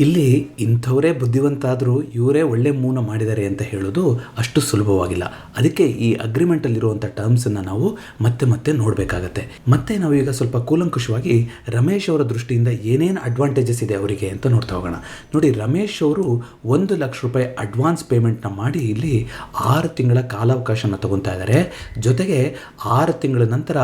ಇಲ್ಲಿ ಇಂಥವರೇ ಬುದ್ಧಿವಂತಾದರೂ ಇವರೇ ಒಳ್ಳೆ ಮೂವ್ನ ಮಾಡಿದ್ದಾರೆ ಅಂತ ಹೇಳೋದು ಅಷ್ಟು ಸುಲಭವಾಗಿಲ್ಲ. ಅದಕ್ಕೆ ಈ ಅಗ್ರಿಮೆಂಟಲ್ಲಿರುವಂಥ ಟರ್ಮ್ಸನ್ನು ನಾವು ಮತ್ತೆ ಮತ್ತೆ ನೋಡಬೇಕಾಗತ್ತೆ. ಮತ್ತೆ ನಾವು ಈಗ ಸ್ವಲ್ಪ ಕೂಲಂಕುಷವಾಗಿ ರಮೇಶ್ ಅವರ ದೃಷ್ಟಿಯಿಂದ ಏನೇನು ಅಡ್ವಾಂಟೇಜಸ್ ಇದೆ ಅವರಿಗೆ ಅಂತ ನೋಡ್ತಾ ಹೋಗೋಣ. ನೋಡಿ, ರಮೇಶ್ ಅವರು 1,00,000 ರೂಪಾಯಿ ಅಡ್ವಾನ್ಸ್ ಪೇಮೆಂಟ್ನ ಮಾಡಿ ಇಲ್ಲಿ 6 ತಿಂಗಳ ಕಾಲಾವಕಾಶನ ತಗೊತಾ ಇದ್ದಾರೆ. ಜೊತೆಗೆ 6 ತಿಂಗಳ ನಂತರ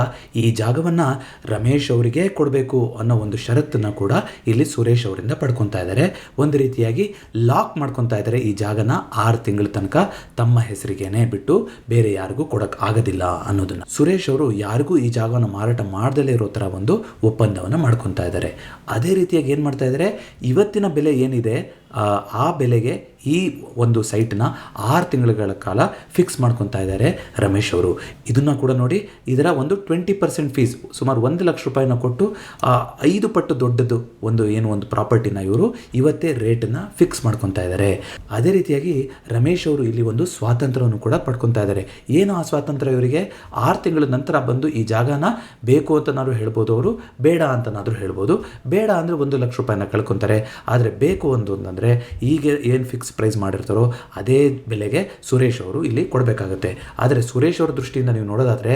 ಈ ಜಾಗವನ್ನು ರಮೇಶ್ ಅವರಿಗೆ ಕೊಡಬೇಕು ಅನ್ನೋ ಒಂದು ಷರತ್ತನ್ನು ಕೂಡ ಇಲ್ಲಿ ಸುರೇಶ್ ಅವರಿಂದ ಪಡ್ಕೊತಾ ಇದ್ದಾರೆ. ಒಂದು ರೀತಿಯಾಗಿ ಲಾಕ್ ಮಾಡ್ಕೊತಾ ಇದ್ದಾರೆ ಈ ಜಾಗನ 6 ತಿಂಗಳ ತನಕ ತಮ್ಮ ಹೆಸರಿಗೇನೆ ಬಿಟ್ಟು ಬೇರೆ ಯಾರಿಗೂ ಕೊಡಕ್ ಆಗೋದಿಲ್ಲ ಅನ್ನೋದನ್ನ. ಸುರೇಶ್ ಅವರು ಯಾರಿಗೂ ಈ ಜಾಗವನ್ನು ಮಾರಾಟ ಮಾಡದಲ್ಲೇ ಇರೋ ತರ ಒಂದು ಒಪ್ಪಂದವನ್ನು ಮಾಡ್ಕೊತಾ ಇದ್ದಾರೆ. ಅದೇ ರೀತಿಯಾಗಿ ಏನು ಮಾಡ್ತಾ ಇದ್ದಾರೆ, ಇವತ್ತಿನ ಬೆಲೆ ಏನಿದೆ ಆ ಬೆಲೆಗೆ ಈ ಒಂದು ಸೈಟ್ನ 6 ತಿಂಗಳ ಕಾಲ ಫಿಕ್ಸ್ ಮಾಡ್ಕೊತಾ ಇದ್ದಾರೆ ರಮೇಶ್ ಅವರು. ಇದನ್ನು ಕೂಡ ನೋಡಿ, ಇದರ ಒಂದು 20% ಫೀಸ್, ಸುಮಾರು 1,00,000 ರೂಪಾಯಿನ ಕೊಟ್ಟು 5 ಪಟ್ಟು ದೊಡ್ಡದು ಒಂದು ಪ್ರಾಪರ್ಟಿನ ಇವರು ಇವತ್ತೇ ರೇಟನ್ನು ಫಿಕ್ಸ್ ಮಾಡ್ಕೊತಾ ಇದ್ದಾರೆ. ಅದೇ ರೀತಿಯಾಗಿ ರಮೇಶ್ ಅವರು ಇಲ್ಲಿ ಒಂದು ಸ್ವಾತಂತ್ರ್ಯವನ್ನು ಕೂಡ ಪಡ್ಕೊತಾ ಇದ್ದಾರೆ. ಏನು ಆ ಸ್ವಾತಂತ್ರ್ಯ ಇವರಿಗೆ? 6 ತಿಂಗಳ ನಂತರ ಬಂದು ಈ ಜಾಗನ ಬೇಕು ಅಂತನಾದ್ರು ಹೇಳ್ಬೋದು, ಅವರು ಬೇಡ ಅಂತನಾದರೂ ಹೇಳ್ಬೋದು. ಬೇಡ ಅಂದರೆ 1,00,000 ರೂಪಾಯಿನ ಕಳ್ಕೊತಾರೆ. ಆದರೆ ಬೇಕು ಅಂತಂದರೆ ಈಗ ಏನು ಫಿಕ್ಸ್ ಪ್ರೈಸ್ ಮಾಡಿರ್ತಾರೋ ಅದೇ ಬೆಲೆಗೆ ಸುರೇಶ್ ಅವರು ಇಲ್ಲಿ ಕೊಡಬೇಕಾಗುತ್ತೆ. ಆದರೆ ಸುರೇಶ್ ಅವರ ದೃಷ್ಟಿಯಿಂದ ನೀವು ನೋಡೋದಾದರೆ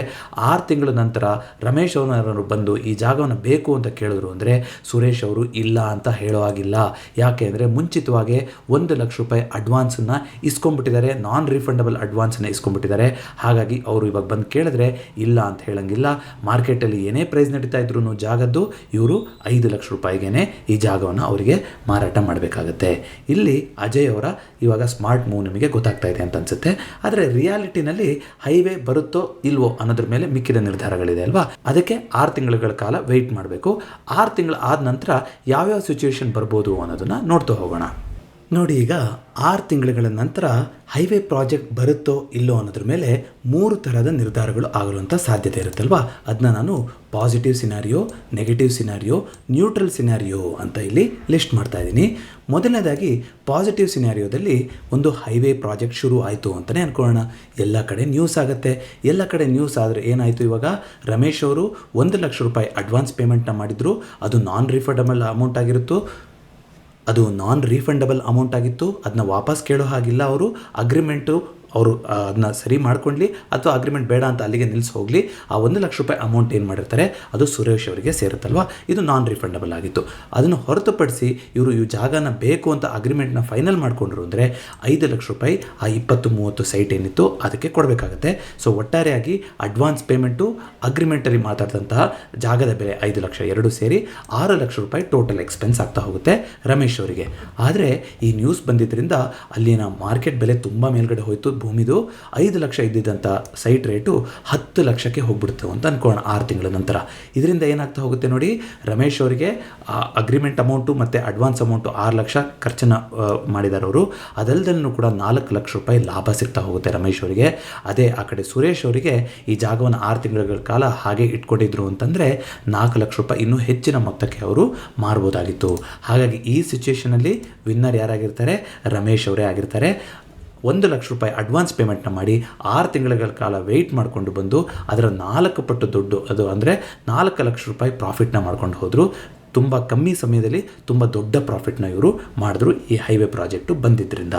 6 ತಿಂಗಳ ನಂತರ ರಮೇಶ್ ಅವರು ಬಂದು ಈ ಜಾಗವನ್ನು ಬೇಕು ಅಂತ ಕೇಳಿದ್ರು ಅಂದರೆ ಸುರೇಶ್ ಅವರು ಇಲ್ಲ ಅಂತ ಹೇಳೋ ಆಗಿಲ್ಲ. ಯಾಕೆ ಅಂದರೆ ಮುಂಚಿತವಾಗಿ 1,00,000 ರೂಪಾಯಿ ಅಡ್ವಾನ್ಸನ್ನು ಇಸ್ಕೊಂಡ್ಬಿಟ್ಟಿದ್ದಾರೆ, ನಾನ್ ರಿಫಂಡಬಲ್ ಅಡ್ವಾನ್ಸನ್ನು ಇಸ್ಕೊಂಡ್ಬಿಟ್ಟಿದ್ದಾರೆ. ಹಾಗಾಗಿ ಅವರು ಇವಾಗ ಬಂದು ಕೇಳಿದ್ರೆ ಇಲ್ಲ ಅಂತ ಹೇಳಂಗಿಲ್ಲ. ಮಾರ್ಕೆಟಲ್ಲಿ ಏನೇ ಪ್ರೈಸ್ ನಡೀತಾ ಇದ್ರು ಜಾಗದ್ದು ಇವರು 5,00,000 ರೂಪಾಯಿಗೇನೆ ಈ ಜಾಗವನ್ನು ಅವರಿಗೆ ಮಾರಾಟ ಮಾಡಬೇಕಾಗತ್ತೆ. ಇಲ್ಲಿ ಅಜಯ್ ಅವರ ಇವಾಗ ಸ್ಮಾರ್ಟ್ ಮೂವ್ ನಿಮಗೆ ಗೊತ್ತಾಗ್ತಾ ಇದೆ ಅಂತ ಅನ್ಸುತ್ತೆ. ಆದರೆ ರಿಯಾಲಿಟಿನಲ್ಲಿ ಹೈವೇ ಬರುತ್ತೋ ಇಲ್ವೋ ಅನ್ನೋದ್ರ ಮೇಲೆ ಮಿಕ್ಕಿದ ನಿರ್ಧಾರಗಳಿದೆ ಅಲ್ವಾ. ಅದಕ್ಕೆ 6 ತಿಂಗಳ ಕಾಲ ವೆಯ್ಟ್ ಮಾಡಬೇಕು. 6 ತಿಂಗಳು ಆದ ನಂತರ ಯಾವ್ಯಾವ ಸಿಚುವೇಶನ್ ಬರ್ಬೋದು ಅನ್ನೋದನ್ನ ನೋಡ್ತಾ ಹೋಗೋಣ. ನೋಡಿ, ಈಗ 6 ತಿಂಗಳ ನಂತರ ಹೈವೇ ಪ್ರಾಜೆಕ್ಟ್ ಬರುತ್ತೋ ಇಲ್ಲೋ ಅನ್ನೋದ್ರ ಮೇಲೆ 3 ಥರದ ನಿರ್ಧಾರಗಳು ಆಗುವಂಥ ಸಾಧ್ಯತೆ ಇರುತ್ತಲ್ವಾ. ಅದನ್ನ ನಾನು positive scenario, negative scenario, neutral scenario ಅಂತ ಇಲ್ಲಿ ಲಿಸ್ಟ್ ಮಾಡ್ತಾ ಇದ್ದೀನಿ. ಮೊದಲನೇದಾಗಿ ಪಾಸಿಟಿವ್ ಸಿನಾರಿಯೋದಲ್ಲಿ ಒಂದು ಹೈವೇ ಪ್ರಾಜೆಕ್ಟ್ ಶುರು ಆಯಿತು ಅಂತಲೇ ಅಂದ್ಕೊಳ್ಳೋಣ. ಎಲ್ಲ ಕಡೆ ನ್ಯೂಸ್ ಆಗುತ್ತೆ. ಎಲ್ಲ ಕಡೆ ನ್ಯೂಸ್ ಆದರೆ ಏನಾಯಿತು, ಇವಾಗ ರಮೇಶ್ ಅವರು 1,00,000 ರೂಪಾಯಿ ಅಡ್ವಾನ್ಸ್ ಪೇಮೆಂಟ್ನ ಮಾಡಿದ್ರು. ಅದು ನಾನ್ ರಿಫಂಡಬಲ್ ಅಮೌಂಟ್ ಆಗಿತ್ತು. ಅದನ್ನ ವಾಪಸ್ ಕೇಳೋ ಹಾಗಿಲ್ಲ. ಅವರು ಅಗ್ರಿಮೆಂಟು ಅವರು ಅದನ್ನ ಸರಿ ಮಾಡ್ಕೊಳ್ಳಿ ಅಥವಾ ಅಗ್ರಿಮೆಂಟ್ ಬೇಡ ಅಂತ ಅಲ್ಲಿಗೆ ನಿಲ್ಲಿಸಿ ಹೋಗಲಿ. ಆ 1,00,000 ರೂಪಾಯಿ ಅಮೌಂಟ್ ಏನು ಮಾಡಿರ್ತಾರೆ ಅದು ಸುರೇಶ್ ಅವರಿಗೆ ಸೇರುತ್ತಲ್ವ. ಇದು ನಾನ್ ರಿಫಂಡಬಲ್ ಆಗಿತ್ತು. ಅದನ್ನು ಹೊರತುಪಡಿಸಿ ಇವರು ಈ ಜಾಗನ ಬೇಕು ಅಂತ ಅಗ್ರಿಮೆಂಟ್ನ ಫೈನಲ್ ಮಾಡಿಕೊಂಡ್ರು ಅಂದರೆ 5,00,000 ರೂಪಾಯಿ ಆ 20-30 ಸೈಟ್ ಏನಿತ್ತು ಅದಕ್ಕೆ ಕೊಡಬೇಕಾಗತ್ತೆ. ಸೊ ಒಟ್ಟಾರೆಯಾಗಿ ಅಡ್ವಾನ್ಸ್ ಪೇಮೆಂಟು, ಅಗ್ರಿಮೆಂಟಲ್ಲಿ ಮಾತಾಡಿದಂತಹ ಜಾಗದ ಬೆಲೆ 5,00,000 ಎರಡು ಸೇರಿ 6,00,000 ರೂಪಾಯಿ ಟೋಟಲ್ ಎಕ್ಸ್ಪೆನ್ಸ್ ಆಗ್ತಾ ಹೋಗುತ್ತೆ ರಮೇಶ್ ಅವರಿಗೆ. ಆದರೆ ಈ ನ್ಯೂಸ್ ಬಂದಿದ್ದರಿಂದ ಅಲ್ಲಿನ ಮಾರ್ಕೆಟ್ ಬೆಲೆ ತುಂಬ ಮೇಲ್ಗಡೆ ಹೋಯಿತು. ಭೂಮಿದು 5,00,000 ಇದ್ದಿದ್ದಂಥ ಸೈಟ್ ರೇಟು 10,00,000ಕ್ಕೆ ಹೋಗ್ಬಿಡ್ತು ಅಂತ ಅನ್ಕೋಣ 6 ತಿಂಗಳ ನಂತರ. ಇದರಿಂದ ಏನಾಗ್ತಾ ಹೋಗುತ್ತೆ ನೋಡಿ, ರಮೇಶ್ ಅವರಿಗೆ ಅಗ್ರಿಮೆಂಟ್ ಅಮೌಂಟು ಮತ್ತು ಅಡ್ವಾನ್ಸ್ ಅಮೌಂಟು 6,00,000 ಖರ್ಚನ್ನು ಮಾಡಿದ್ದಾರೆ ಅವರು. ಅದಲ್ಲದಲ್ಲೂ ಕೂಡ 4,00,000 ರೂಪಾಯಿ ಲಾಭ ಸಿಗ್ತಾ ಹೋಗುತ್ತೆ ರಮೇಶ್ ಅವರಿಗೆ. ಅದೇ ಆ ಕಡೆ ಸುರೇಶ್ ಅವರಿಗೆ ಈ ಜಾಗವನ್ನು 6 ತಿಂಗಳ ಕಾಲ ಹಾಗೆ ಇಟ್ಕೊಂಡಿದ್ರು ಅಂತಂದರೆ 4,00,000 ರೂಪಾಯಿ ಇನ್ನೂ ಹೆಚ್ಚಿನ ಮೊತ್ತಕ್ಕೆ ಅವರು ಮಾರ್ಬೋದಾಗಿತ್ತು. ಹಾಗಾಗಿ ಈ ಸಿಚುವೇಷನಲ್ಲಿ ವಿನ್ನರ್ ಯಾರಾಗಿರ್ತಾರೆ? ರಮೇಶ್ ಅವರೇ ಆಗಿರ್ತಾರೆ. 1,00,000 ರೂಪಾಯಿ ಅಡ್ವಾನ್ಸ್ ಪೇಮೆಂಟ್ನ ಮಾಡಿ 6 ತಿಂಗಳ ಕಾಲ ವೆಯ್ಟ್ ಮಾಡಿಕೊಂಡು ಬಂದು ಅದರ 4 ಪಟ್ಟು ದೊಡ್ಡ, ಅದು ಅಂದರೆ 4,00,000 ರೂಪಾಯಿ ಪ್ರಾಫಿಟ್ನ ಮಾಡ್ಕೊಂಡು ಹೋದರು. ತುಂಬ ಕಮ್ಮಿ ಸಮಯದಲ್ಲಿ ತುಂಬ ದೊಡ್ಡ ಪ್ರಾಫಿಟ್ನ ಇವರು ಮಾಡಿದ್ರು ಈ ಹೈವೇ ಪ್ರಾಜೆಕ್ಟು ಬಂದಿದ್ದರಿಂದ.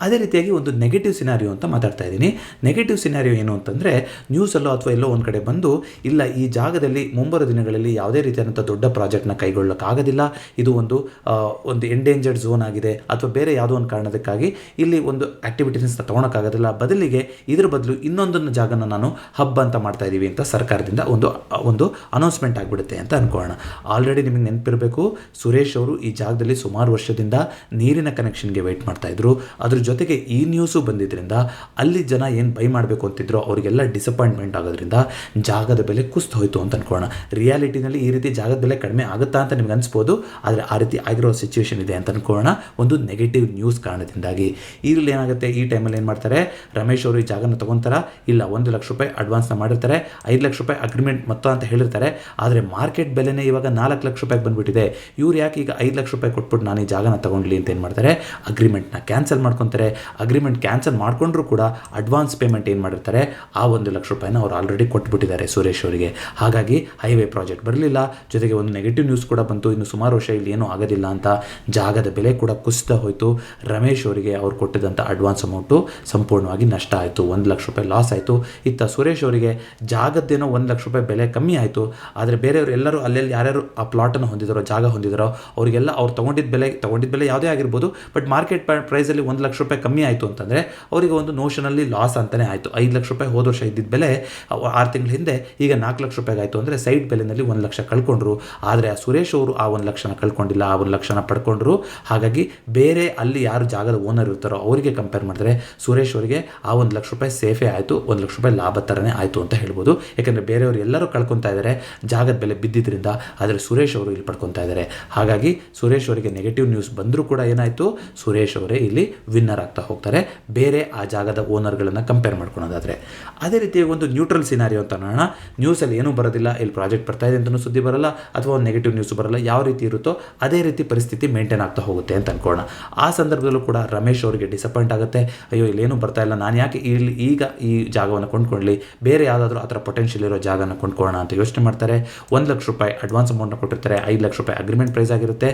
ಅದೇ ರೀತಿಯಾಗಿ ಒಂದು ನೆಗೆಟಿವ್ ಸಿನಾರಿಯೋ ಅಂತ ಮಾತಾಡ್ತಾ ಇದ್ದೀನಿ. ನೆಗೆಟಿವ್ ಸಿನಾರಿಯೋ ಏನು ಅಂತಂದರೆ, ನ್ಯೂಸಲ್ಲೋ ಅಥವಾ ಎಲ್ಲೋ ಒಂದು ಕಡೆ ಬಂದು ಇಲ್ಲ ಈ ಜಾಗದಲ್ಲಿ ಮುಂಬರುವ ದಿನಗಳಲ್ಲಿ ಯಾವುದೇ ರೀತಿಯಾದಂಥ ದೊಡ್ಡ ಪ್ರಾಜೆಕ್ಟ್ನ ಕೈಗೊಳ್ಳೋಕ್ಕಾಗೋದಿಲ್ಲ, ಇದು ಒಂದು ಎಂಡೇಂಜರ್ಡ್ ಝೋನ್ ಆಗಿದೆ ಅಥವಾ ಬೇರೆ ಯಾವುದೋ ಒಂದು ಕಾರಣದಕ್ಕಾಗಿ ಇಲ್ಲಿ ಒಂದು ಆ್ಯಕ್ಟಿವಿಟೀಸ್ನ ತೊಗೊಳಕ್ಕಾಗೋದಿಲ್ಲ, ಬದಲಿಗೆ ಇದ್ರ ಬದಲು ಇನ್ನೊಂದನ್ನು ಜಾಗನ ನಾನು ಹಬ್ ಅಂತ ಮಾಡ್ತಾ ಇದ್ದೀವಿ ಅಂತ ಸರ್ಕಾರದಿಂದ ಒಂದು ಅನೌನ್ಸ್ಮೆಂಟ್ ಆಗಿಬಿಡುತ್ತೆ ಅಂತ ಅಂದ್ಕೊಳ್ಳೋಣ. ಆಲ್ರೆಡಿ ನಿಮಗೆ ನೆನಪಿರಬೇಕು, ಸುರೇಶ್ ಅವರು ಈ ಜಾಗದಲ್ಲಿ ಸುಮಾರು ವರ್ಷದಿಂದ ನೀರಿನ ಕನೆಕ್ಷನ್ಗೆ ವೆಯ್ಟ್ ಮಾಡ್ತಾಯಿದ್ರು. ಅದ್ರ ಜೊತೆಗೆ ಈ ನ್ಯೂಸು ಬಂದಿದ್ದರಿಂದ ಅಲ್ಲಿ ಜನ ಏನು ಬೈ ಮಾಡಬೇಕು ಅಂತಿದ್ರು ಅವರಿಗೆಲ್ಲ ಡಿಸಪಾಯಿಂಟ್ಮೆಂಟ್ ಆಗೋದ್ರಿಂದ ಜಾಗದ ಬೆಲೆ ಕುಸ್ತು ಹೋಯಿತು ಅಂತ ಅನ್ಕೊಳ್ಳೋಣ. ರಿಯಾಲಿಟಿನಲ್ಲಿ ಈ ರೀತಿ ಜಾಗದ ಬೆಲೆ ಕಡಿಮೆ ಆಗುತ್ತಾ ಅಂತ ನಿಮ್ಗೆ ಅನಿಸ್ಬೋದು, ಆದರೆ ಆ ರೀತಿ ಆಗಿರೋ ಸಿಚುವೇಶನ್ ಇದೆ ಅಂತ ಅನ್ಕೊಳ್ಳೋಣ ಒಂದು ನೆಗೆಟಿವ್ ನ್ಯೂಸ್ ಕಾರಣದಿಂದಾಗಿ. ಇದರಲ್ಲಿ ಏನಾಗುತ್ತೆ, ಈ ಟೈಮಲ್ಲಿ ಏನು ಮಾಡ್ತಾರೆ, ರಮೇಶ್ ಅವರು ಈ ಜಾಗನ ತೊಗೊತಾರ, ಇಲ್ಲ 1,00,000 ರೂಪಾಯಿ ಅಡ್ವಾನ್ಸ್ನ ಮಾಡಿರ್ತಾರೆ, 5,00,000 ರೂಪಾಯಿ ಅಗ್ರಿಮೆಂಟ್ ಮೊತ್ತ ಅಂತ ಹೇಳಿರ್ತಾರೆ. ಆದರೆ ಮಾರ್ಕೆಟ್ ಬೆಲೆನೇ ಇವಾಗ 4,00,000 ರೂಪಾಯಿಗೆ ಬಂದುಬಿಟ್ಟಿದೆ. ಇವ್ರು ಯಾಕೆ ಈಗ 5,00,000 ರೂಪಾಯಿ ಕೊಟ್ಬಿಟ್ಟು ನಾನು ಈ ಜಾಗನ ತೊಗೊಂಡ್ಲಿ ಅಂತ ಏನು ಮಾಡ್ತಾರೆ, ಅಗ್ರಿಮೆಂಟ್ನ ಕ್ಯಾನ್ಸಲ್ ಮಾಡ್ಕೊತಾರೆ. ಮಾಡ್ಕೊತಾರೆ, ಅಗ್ರಿಮೆಂಟ್ ಕ್ಯಾನ್ಸಲ್ ಮಾಡಿಕೊಂಡ್ರೂ ಕೂಡ ಅಡ್ವಾನ್ಸ್ ಪೇಮೆಂಟ್ ಏನು ಮಾಡಿರ್ತಾರೆ ಆ 1 ಲಕ್ಷ ರೂಪಾಯಿನ ಅವ್ರು ಆಲ್ರೆಡಿ ಕೊಟ್ಬಿಟ್ಟಿದ್ದಾರೆ ಸುರೇಶ್ ಅವರಿಗೆ. ಹಾಗಾಗಿ ಹೈವೇ ಪ್ರಾಜೆಕ್ಟ್ ಬರಲಿಲ್ಲ. ಜೊತೆಗೆ ಒಂದು ನೆಗೆಟಿವ್ ನ್ಯೂಸ್ ಕೂಡ ಬಂತು, ಇನ್ನು ಸುಮಾರು ವರ್ಷ ಇಲ್ಲಿ ಏನೂ ಆಗೋದಿಲ್ಲ ಅಂತ. ಜಾಗದ ಬೆಲೆ ಕೂಡ ಕುಸಿತಾ ಹೋಯಿತು. ರಮೇಶ್ ಅವರಿಗೆ ಅವ್ರು ಕೊಟ್ಟಿದ್ದಂಥ ಅಡ್ವಾನ್ಸ್ ಅಮೌಂಟು ಸಂಪೂರ್ಣವಾಗಿ ನಷ್ಟ ಆಯಿತು, 1 ಲಕ್ಷ ರೂಪಾಯಿ ಲಾಸ್ ಆಯಿತು. ಇತ್ತ ಸುರೇಶ್ ಅವರಿಗೆ ಜಾಗದ್ದೇನೋ 1 ಲಕ್ಷ ರೂಪಾಯಿ ಬೆಲೆ ಕಮ್ಮಿ ಆಯಿತು, ಆದರೆ ಬೇರೆಯವರು ಎಲ್ಲರೂ ಅಲ್ಲೆಲ್ಲಿ ಯಾರ್ಯಾರು ಆ ಪ್ಲಾಟನ್ನು ಹೊಂದಿದಾರೋ, ಜಾಗ ಹೊಂದಿದಾರೋ ಅವರಿಗೆಲ್ಲ ಅವ್ರು ತೊಗೊಂಡಿದ್ದ ಬೆಲೆ ಯಾವುದೇ ಆಗಿರ್ಬೋದು, ಬಟ್ ಮಾರ್ಕೆಟ್ ಪ್ರೈಸಲ್ಲಿ 1 ಲಕ್ಷ ರೂಪಾಯಿ ಕಮ್ಮಿ ಆಯಿತು ಅಂತಂದರೆ ಅವರಿಗೆ ಒಂದು ನೋಷನಲ್ಲಿ ಲಾಸ್ ಅಂತಲೇ ಆಯಿತು. 5 ಲಕ್ಷ ರೂಪಾಯಿ ಹೋದ ವರ್ಷ ಇದ್ದಿದ್ದ ಬೆಲೆ 6 ತಿಂಗಳ ಹಿಂದೆ ಈಗ 4 ಲಕ್ಷ ರೂಪಾಯಿಗೆ ಆಯಿತು ಅಂದರೆ ಸೈಡ್ ಬೆಲೆಯಲ್ಲಿ 1 ಲಕ್ಷ ಕಳ್ಕೊಂಡ್ರು. ಆದರೆ ಆ ಸುರೇಶ್ ಅವರು ಆ 1 ಲಕ್ಷನ ಕಳ್ಕೊಂಡಿಲ್ಲ, ಆ 1 ಲಕ್ಷನ ಪಡ್ಕೊಂಡ್ರು. ಹಾಗಾಗಿ ಬೇರೆ ಅಲ್ಲಿ ಯಾರು ಜಾಗದ ಓನರ್ ಇರ್ತಾರೋ ಅವರಿಗೆ ಕಂಪೇರ್ ಮಾಡಿದ್ರೆ ಸುರೇಶ್ ಅವರಿಗೆ ಆ 1 ಲಕ್ಷ ರೂಪಾಯಿ ಸೇಫೇ ಆಯಿತು, 1 ಲಕ್ಷ ರೂಪಾಯಿ ಲಾಭ ಥರನೇ ಆಯಿತು ಅಂತ ಹೇಳ್ಬೋದು. ಯಾಕಂದರೆ ಬೇರೆಯವರು ಎಲ್ಲರೂ ಕಳ್ಕೊತಾ ಇದ್ದಾರೆ ಜಾಗದ ಬೆಲೆ ಬಿದ್ದಿದ್ದರಿಂದ, ಆದರೆ ಸುರೇಶ್ ಅವರು ಇಲ್ಲಿ ಪಡ್ಕೊತಾ ಇದ್ದಾರೆ. ಹಾಗಾಗಿ ಸುರೇಶ್ ಅವರಿಗೆ ನೆಗೆಟಿವ್ ನ್ಯೂಸ್ ಬಂದರೂ ಕೂಡ ಏನಾಯಿತು, ಸುರೇಶ್ ಅವರೇ ಇಲ್ಲಿ ವಿನ್ನರ್ ಆಗ್ತಾ ಹೋಗ್ತಾರೆ ಬೇರೆ ಆ ಜಾಗದ ಓನರ್ಗಳನ್ನು ಕಂಪೇರ್ ಮಾಡ್ಕೊಳೋದಾದರೆ. ಅದೇ ರೀತಿ ಒಂದು ನ್ಯೂಟ್ರಲ್ ಸಿನಾರಿಯೋ ಅಂತ ನೋಡೋಣ. ನ್ಯೂಸಲ್ಲಿ ಏನೂ ಬರೋದಿಲ್ಲ, ಇಲ್ಲಿ ಪ್ರಾಜೆಕ್ಟ್ ಬರ್ತಾ ಇದೆ ಅಂತಲೂ ಸುದ್ದಿ ಬರಲ್ಲ, ಅಥವಾ ಒಂದು ನೆಗೆಟಿವ್ ನ್ಯೂಸ್ ಬರಲ್ಲ. ಯಾವ ರೀತಿ ಇರುತ್ತೋ ಅದೇ ರೀತಿ ಪರಿಸ್ಥಿತಿ ಮೇಂಟೈನ್ ಆಗ್ತಾ ಹೋಗುತ್ತೆ ಅಂತ ಅನ್ಕೋಣ. ಆ ಸಂದರ್ಭದಲ್ಲೂ ಕೂಡ ರಮೇಶ್ ಅವರಿಗೆ ಡಿಸಪಾಯಿಂಟ್ ಆಗುತ್ತೆ. ಅಯ್ಯೋ ಇಲ್ಲೇನೂ ಬರ್ತಾ ಇಲ್ಲ, ನಾನು ಯಾಕೆ ಇಲ್ಲಿ ಈಗ ಈ ಜಾಗವನ್ನು ಕೊಂಡ್ಕೊಳ್ಳಿ, ಬೇರೆ ಯಾವುದಾದ್ರೂ ಆ ಥರ ಪೊಟೆನ್ಷಿಯಲ್ ಇರೋ ಜಾಗನ ಕೊಂಡ್ಕೊಳ್ಳೋಣ ಅಂತ ಯೋಚನೆ ಮಾಡ್ತಾರೆ. 1 ಲಕ್ಷ ರೂಪಾಯಿ ಅಡ್ವಾನ್ಸ್ ಅಮೌಂಟ್ನ ಕೊಟ್ಟಿರ್ತಾರೆ, 5 ಲಕ್ಷ ರೂಪಾಯಿ ಅಗ್ರಿಮೆಂಟ್ ಪ್ರೈಸ್ ಆಗಿರುತ್ತೆ.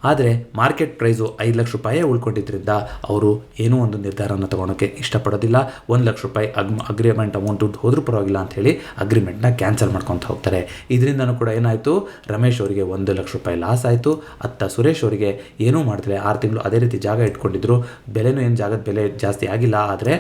ಆದರೆ ಮಾರ್ಕೆಟ್ ಪ್ರೈಸು 5 ಲಕ್ಷ ರೂಪಾಯೇ ಉಳ್ಕೊಂಡಿದ್ದರಿಂದ ಅವರು ಏನೂ ಒಂದು ನಿರ್ಧಾರವನ್ನು ತೊಗೊಳೋಕ್ಕೆ ಇಷ್ಟಪಡೋದಿಲ್ಲ. 1 ಲಕ್ಷ ರೂಪಾಯಿ ಅಗ್ರಿಮೆಂಟ್ ಅಮೌಂಟ್ ಹೋದರೂ ಪರವಾಗಿಲ್ಲ ಅಂಥೇಳಿ ಅಗ್ರಿಮೆಂಟ್ನ ಕ್ಯಾನ್ಸಲ್ ಮಾಡ್ಕೊತ ಹೋಗ್ತಾರೆ. ಇದರಿಂದನೂ ಕೂಡ ಏನಾಯಿತು, ರಮೇಶ್ ಅವರಿಗೆ 1 ಲಕ್ಷ ರೂಪಾಯಿ ಲಾಸ್ ಆಯಿತು. ಅತ್ತ ಸುರೇಶ್ ಅವರಿಗೆ ಏನೂ ಮಾಡ್ತಾರೆ, 6 ತಿಂಗಳು ಅದೇ ರೀತಿ ಜಾಗ ಇಟ್ಕೊಂಡಿದ್ರು, ಬೆಲೆನೂ ಏನು ಜಾಗದ ಬೆಲೆ ಜಾಸ್ತಿ ಆಗಿಲ್ಲ, ಆದರೆ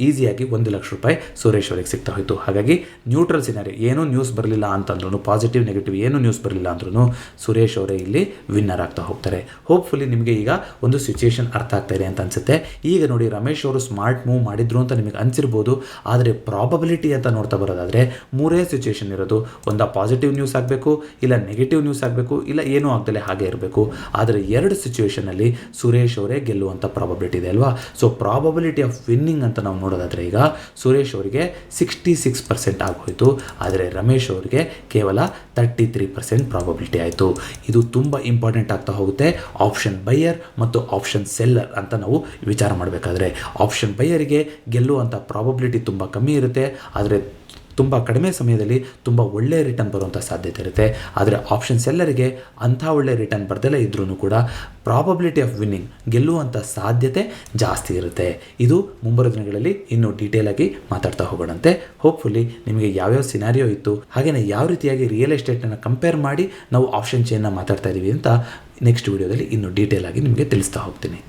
ಈಸಿಯಾಗಿ 1 ಲಕ್ಷ ರೂಪಾಯಿ ಸುರೇಶ್ ಅವರಿಗೆ ಸಿಗ್ತಾ ಹೋಯಿತು. ಹಾಗಾಗಿ ನ್ಯೂಟ್ರಲ್ ಸಿನಾರಿ, ಏನೂ ನ್ಯೂಸ್ ಬರಲಿಲ್ಲ ಅಂತಂದ್ರೂ, ಪಾಸಿಟಿವ್ ನೆಗೆಟಿವ್ ಏನೂ ನ್ಯೂಸ್ ಬರಲಿಲ್ಲ ಅಂದ್ರೂ ಸುರೇಶ್ ಅವರೇ ಇಲ್ಲಿ ವಿನ್ನರ್ ಆಗ್ತಾ ಹೋಗ್ತಾರೆ. ಹೋಪ್ಫುಲಿ ನಿಮಗೆ ಈಗ ಒಂದು ಸಿಚುಯೇಷನ್ ಅರ್ಥ ಆಗ್ತಾ ಇದೆ ಅಂತ ಅನಿಸುತ್ತೆ. ಈಗ ನೋಡಿ, ರಮೇಶ್ ಅವರು ಸ್ಮಾರ್ಟ್ ಮೂವ್ ಮಾಡಿದ್ರು ಅಂತ ನಿಮಗೆ ಅನಿಸಿರ್ಬೋದು, ಆದರೆ ಪ್ರಾಬಬಿಲಿಟಿ ಅಂತ ನೋಡ್ತಾ ಬರೋದಾದರೆ 3 ಸಿಚುಯೇಷನ್ ಇರೋದು. ಒಂದು ಪಾಸಿಟಿವ್ ನ್ಯೂಸ್ ಆಗಬೇಕು, ಇಲ್ಲ ನೆಗೆಟಿವ್ ನ್ಯೂಸ್ ಆಗಬೇಕು, ಇಲ್ಲ ಏನೂ ಆಗದಲ್ಲೇ ಹಾಗೆ ಇರಬೇಕು. ಆದರೆ 2 ಸಿಚುಯೇಷನಲ್ಲಿ ಸುರೇಶ್ ಅವರೇ ಗೆಲ್ಲುವಂಥ ಪ್ರಾಬಬಿಲಿಟಿ ಇದೆ ಅಲ್ವಾ. ಸೊ ಪ್ರಾಬಬಿಲಿಟಿ ಆಫ್ ವಿನ್ನಿಂಗ್ ಅಂತ ನಾವು ನೋಡೋದಾದರೆ ಈಗ ಸುರೇಶ್ ಅವರಿಗೆ 66% ಆಗೋಯಿತು, ಆದರೆ ರಮೇಶ್ ಅವರಿಗೆ ಕೇವಲ 33% ಪ್ರಾಬಬಿಲಿಟಿ ಆಯಿತು. ಇದು ತುಂಬ ಇಂಪಾರ್ಟೆಂಟ್ ಆಗ್ತಾ ಹೋಗುತ್ತೆ ಆಪ್ಷನ್ ಬೈಯರ್ ಮತ್ತು ಆಪ್ಷನ್ ಸೆಲ್ಲರ್ ಅಂತ ನಾವು ವಿಚಾರ ಮಾಡಬೇಕಾದ್ರೆ. ಆಪ್ಷನ್ ಬೈಯರಿಗೆ ಗೆಲ್ಲುವಂಥ ಪ್ರಾಬಬಿಲಿಟಿ ತುಂಬ ಕಮ್ಮಿ ಇರುತ್ತೆ, ಆದರೆ ತುಂಬ ಕಡಿಮೆ ಸಮಯದಲ್ಲಿ ತುಂಬ ಒಳ್ಳೆಯ ರಿಟರ್ನ್ ಬರುವಂಥ ಸಾಧ್ಯತೆ ಇರುತ್ತೆ. ಆದರೆ ಆಪ್ಷನ್ ಸೆಲ್ಲರಿಗೆ ಅಂಥ ಒಳ್ಳೆಯ ರಿಟರ್ನ್ ಬರ್ದಲೇ ಇದ್ರೂ ಕೂಡ ಪ್ರಾಬಬಿಲಿಟಿ ಆಫ್ ವಿನ್ನಿಂಗ್ ಗೆಲ್ಲುವಂಥ ಸಾಧ್ಯತೆ ಜಾಸ್ತಿ ಇರುತ್ತೆ. ಇದು ಮುಂಬರುವ ದಿನಗಳಲ್ಲಿ ಇನ್ನೂ ಡೀಟೇಲ್ ಆಗಿ ಮಾತಾಡ್ತಾ ಹೋಗೋಣಂತೆ. ಹೋಪ್ಫುಲಿ ನಿಮಗೆ ಯಾವ್ಯಾವ ಸಿನಾರಿಯೋ ಇತ್ತು, ಹಾಗೆಯೇ ಯಾವ ರೀತಿಯಾಗಿ ರಿಯಲ್ ಎಸ್ಟೇಟನ್ನು ಕಂಪೇರ್ ಮಾಡಿ ನಾವು ಆಪ್ಷನ್ ಚೇನ್ನ ಮಾತಾಡ್ತಾ ಇದ್ದೀವಿ ಅಂತ ನೆಕ್ಸ್ಟ್ ವಿಡಿಯೋದಲ್ಲಿ ಇನ್ನೂ ಡೀಟೇಲ್ ಆಗಿ ನಿಮಗೆ ತಿಳಿಸ್ತಾ ಹೋಗ್ತೀನಿ.